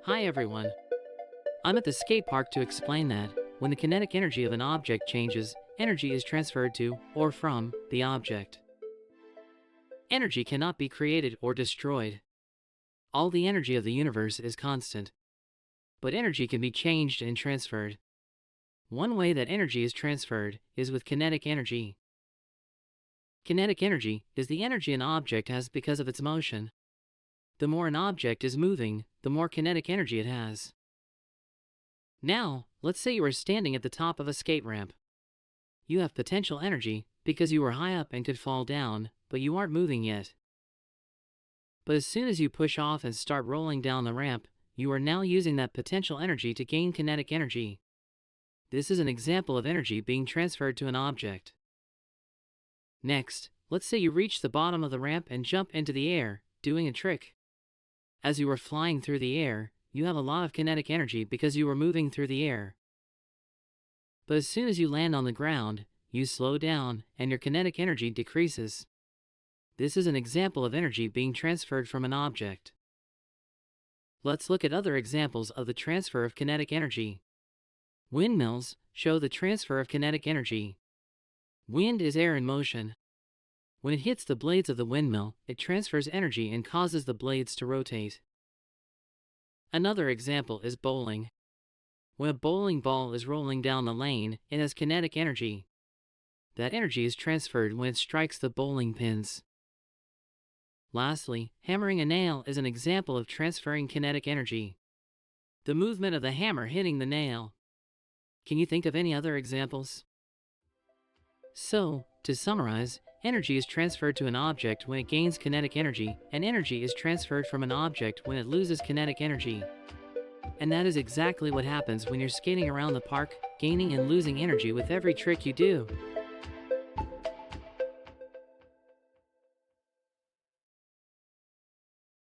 Hi everyone. I'm at the skate park to explain that when the kinetic energy of an object changes, energy is transferred to or from the object. Energy cannot be created or destroyed. All the energy of the universe is constant. But energy can be changed and transferred. One way that energy is transferred is with kinetic energy. Kinetic energy is the energy an object has because of its motion. The more an object is moving, the more kinetic energy it has. Now, let's say you are standing at the top of a skate ramp. You have potential energy because you are high up and could fall down, but you aren't moving yet. But as soon as you push off and start rolling down the ramp, you are now using that potential energy to gain kinetic energy. This is an example of energy being transferred to an object. Next, let's say you reach the bottom of the ramp and jump into the air, doing a trick. As you are flying through the air, you have a lot of kinetic energy because you are moving through the air. But as soon as you land on the ground, you slow down and your kinetic energy decreases. This is an example of energy being transferred from an object. Let's look at other examples of the transfer of kinetic energy. Windmills show the transfer of kinetic energy. Wind is air in motion. When it hits the blades of the windmill, it transfers energy and causes the blades to rotate. Another example is bowling. When a bowling ball is rolling down the lane, it has kinetic energy. That energy is transferred when it strikes the bowling pins. Lastly, hammering a nail is an example of transferring kinetic energy. The movement of the hammer hitting the nail. Can you think of any other examples? So, to summarize, energy is transferred to an object when it gains kinetic energy, and energy is transferred from an object when it loses kinetic energy. And that is exactly what happens when you're skating around the park, gaining and losing energy with every trick you do.